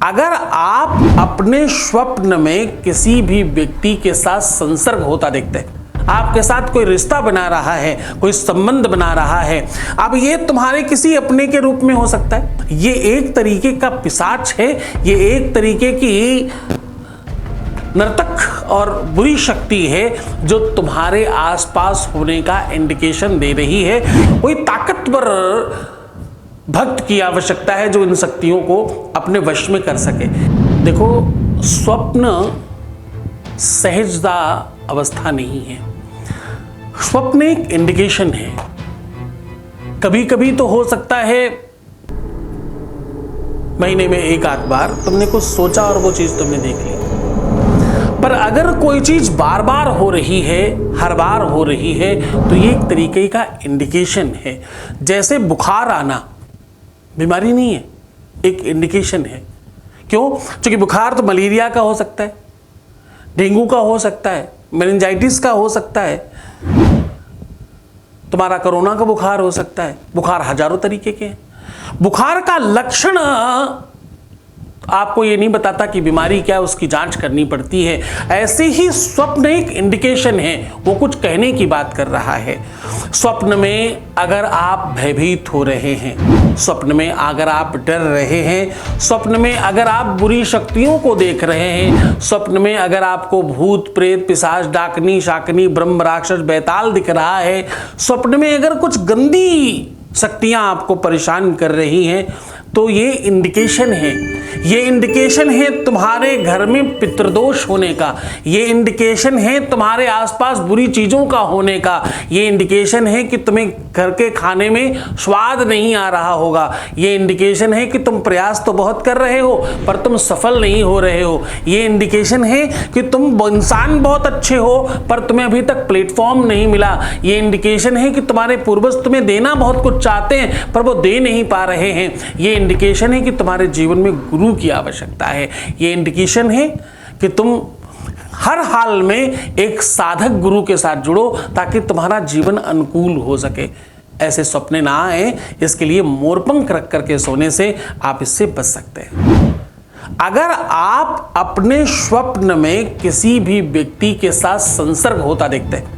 अगर आप अपने स्वप्न में किसी भी व्यक्ति के साथ संसर्ग होता देखते हैं, आपके साथ कोई रिश्ता बना रहा है, कोई संबंध बना रहा है, अब ये तुम्हारे किसी अपने के रूप में हो सकता है। ये एक तरीके का पिशाच है, ये एक तरीके की नर्तक और बुरी शक्ति है जो तुम्हारे आसपास होने का इंडिकेशन दे रही है। कोई ताकतवर भक्त की आवश्यकता है जो इन शक्तियों को अपने वश में कर सके। देखो, स्वप्न सहजता अवस्था नहीं है, स्वप्न एक इंडिकेशन है। कभी कभी तो हो सकता है महीने में एक आध बार तुमने कुछ सोचा और वो चीज तुमने देख ली, पर अगर कोई चीज बार बार हो रही है, हर बार हो रही है, तो ये एक तरीके का इंडिकेशन है। जैसे बुखार आना बीमारी नहीं है, एक इंडिकेशन है। क्यों? क्योंकि बुखार तो मलेरिया का हो सकता है, डेंगू का हो सकता है, मेनिंजाइटिस का हो सकता है, तुम्हारा कोरोना का बुखार हो सकता है। बुखार हजारों तरीके के हैं। बुखार का लक्षण आपको ये नहीं बताता कि बीमारी क्या है, उसकी जांच करनी पड़ती है। ऐसे ही स्वप्न एक इंडिकेशन है, वो कुछ कहने की बात कर रहा है। स्वप्न में अगर आप भयभीत हो रहे हैं, स्वप्न में अगर आप डर रहे हैं, स्वप्न में अगर आप बुरी शक्तियों को देख रहे हैं, स्वप्न में अगर आपको भूत प्रेत पिशाच डाकनी शाकनी ब्रह्म राक्षस बैताल दिख रहा है, स्वप्न में अगर कुछ गंदी शक्तियां आपको परेशान कर रही हैं, तो ये इंडिकेशन है। ये इंडिकेशन है तुम्हारे घर में पितृदोष होने का, ये इंडिकेशन है तुम्हारे आसपास बुरी चीजों का होने का, ये इंडिकेशन है कि तुम्हें घर के खाने में स्वाद नहीं आ रहा होगा, ये इंडिकेशन है कि तुम प्रयास तो बहुत कर रहे हो पर तुम सफल नहीं हो रहे हो, ये इंडिकेशन है कि तुम इंसान बहुत अच्छे हो पर तुम्हें अभी तक प्लेटफॉर्म नहीं मिला, ये इंडिकेशन है कि तुम्हारे पूर्वज तुम्हें देना बहुत कुछ चाहते हैं पर वो दे नहीं पा रहे हैं, ये इंडिकेशन है कि तुम्हारे जीवन में गुरु की आवश्यकता है, ये इंडिकेशन है कि तुम हर हाल में एक साधक गुरु के साथ जुड़ो ताकि तुम्हारा जीवन अनुकूल हो सके। ऐसे सपने ना आए, इसके लिए मोरपंख रख करके सोने से आप इससे बच सकते हैं। अगर आप अपने स्वप्न में किसी भी व्यक्ति के साथ संसर्ग होता देखते हैं,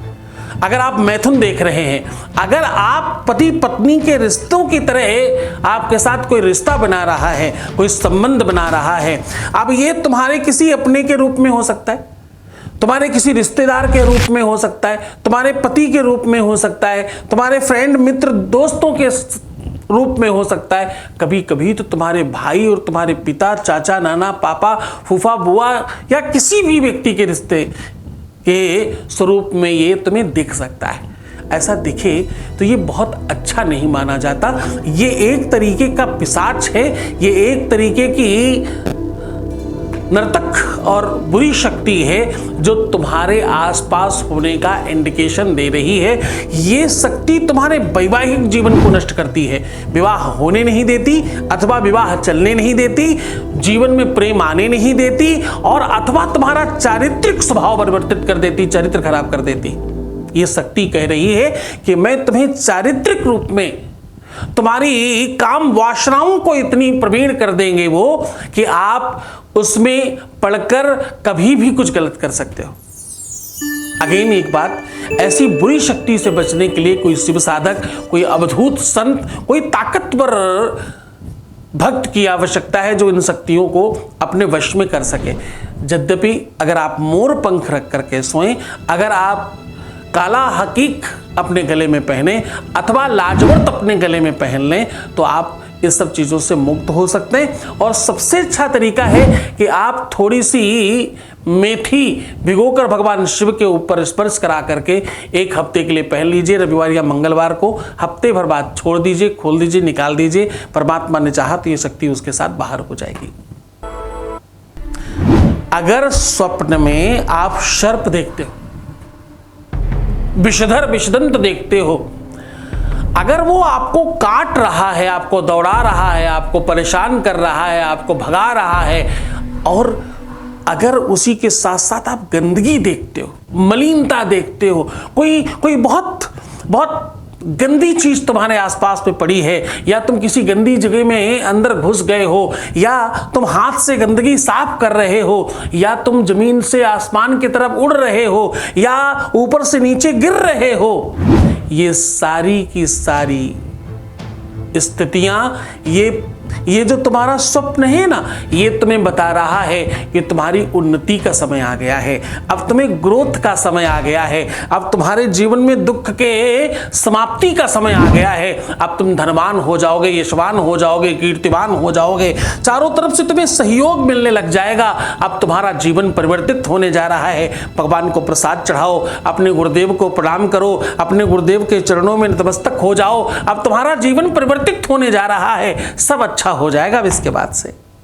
अगर आप मैथुन देख रहे हैं, अगर आप पति पत्नी के रिश्तों की तरह आपके साथ कोई रिश्ता बना रहा है, कोई संबंध बना रहा है, अब ये तुम्हारे किसी अपने के रूप में हो सकता है, तुम्हारे किसी रिश्तेदार के रूप में हो सकता है, तुम्हारे पति के रूप में हो सकता है, तुम्हारे फ्रेंड मित्र दोस्तों के रूप में हो सकता है, कभी कभी तो तुम्हारे भाई और तुम्हारे पिता चाचा नाना पापा फूफा बुआ या किसी भी व्यक्ति के रिश्ते के स्वरूप में ये तुम्हें दिख सकता है। ऐसा दिखे तो ये बहुत अच्छा नहीं माना जाता, ये एक तरीके का पिशाच है, ये एक तरीके की नर्तक और बुरी शक्ति है जो तुम्हारे आसपास होने का इंडिकेशन दे रही है। ये शक्ति तुम्हारे वैवाहिक जीवन को नष्ट करती है, विवाह होने नहीं देती अथवा विवाह चलने नहीं देती, जीवन में प्रेम आने नहीं देती और अथवा तुम्हारा चारित्रिक स्वभाव परिवर्तित कर देती, चरित्र खराब कर देती। ये शक्ति कह रही है कि मैं तुम्हें चारित्रिक रूप में तुम्हारी काम वासनाओं को इतनी प्रवीण कर देंगे वो कि आप उसमें पढ़कर कभी भी कुछ गलत कर सकते हो। अगेन एक बात, ऐसी बुरी शक्ति से बचने के लिए कोई शिव साधक, कोई अवधूत संत, कोई ताकतवर भक्त की आवश्यकता है जो इन शक्तियों को अपने वश में कर सके। यद्यपि अगर आप मोर पंख रख करके सोएं, अगर आप काला हकीक अपने गले में पहने अथवा लाजवर्त अपने गले में पहन लें तो आप इस सब चीज़ों से मुक्त हो सकते हैं। और सबसे अच्छा तरीका है कि आप थोड़ी सी मेथी भिगोकर भगवान शिव के ऊपर स्पर्श करा करके एक हफ्ते के लिए पहन लीजिए, रविवार या मंगलवार को, हफ्ते भर बाद छोड़ दीजिए, खोल दीजिए, निकाल दीजिए। परमात्मा ने चाहा तो ये शक्ति उसके साथ बाहर हो जाएगी। अगर स्वप्न में आप सर्प देखते हो, विषधर विषदंत देखते हो, अगर वो आपको काट रहा है, आपको दौड़ा रहा है, आपको परेशान कर रहा है, आपको भगा रहा है, और अगर उसी के साथ साथ आप गंदगी देखते हो, मलिनता देखते हो, कोई बहुत बहुत गंदी चीज तुम्हारे आसपास में पड़ी है, या तुम किसी गंदी जगह में अंदर घुस गए हो, या तुम हाथ से गंदगी साफ कर रहे हो, या तुम जमीन से आसमान की तरफ उड़ रहे हो, या ऊपर से नीचे गिर रहे हो, ये सारी की सारी स्थितियां, ये जो तुम्हारा स्वप्न है ना, ये तुम्हें बता रहा है कि तुम्हारी उन्नति का समय आ गया है, अब तुम्हें ग्रोथ का समय आ गया है, अब तुम्हारे जीवन में दुख के समाप्ति का समय आ गया है, अब तुम धनवान हो जाओगे, यशवान हो जाओगे, कीर्तिवान हो जाओगे, चारों तरफ से तुम्हें सहयोग मिलने लग जाएगा, अब तुम्हारा जीवन परिवर्तित होने जा रहा है। भगवान को प्रसाद चढ़ाओ, अपने गुरुदेव को प्रणाम करो, अपने गुरुदेव के चरणों में नतमस्तक हो जाओ, अब तुम्हारा जीवन परिवर्तित होने जा रहा है, सब अच्छा हो जाएगा अब इसके बाद से।